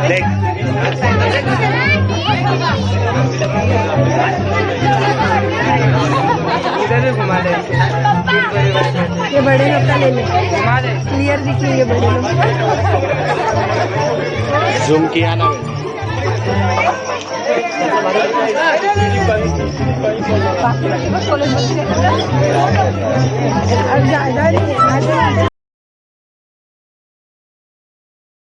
देख इधर भी घुमा दे। ये बड़े लोग का ले ले, क्लियर दिखेंगे बड़े लोग। जूम किया ना अब ज्यादा नहीं है।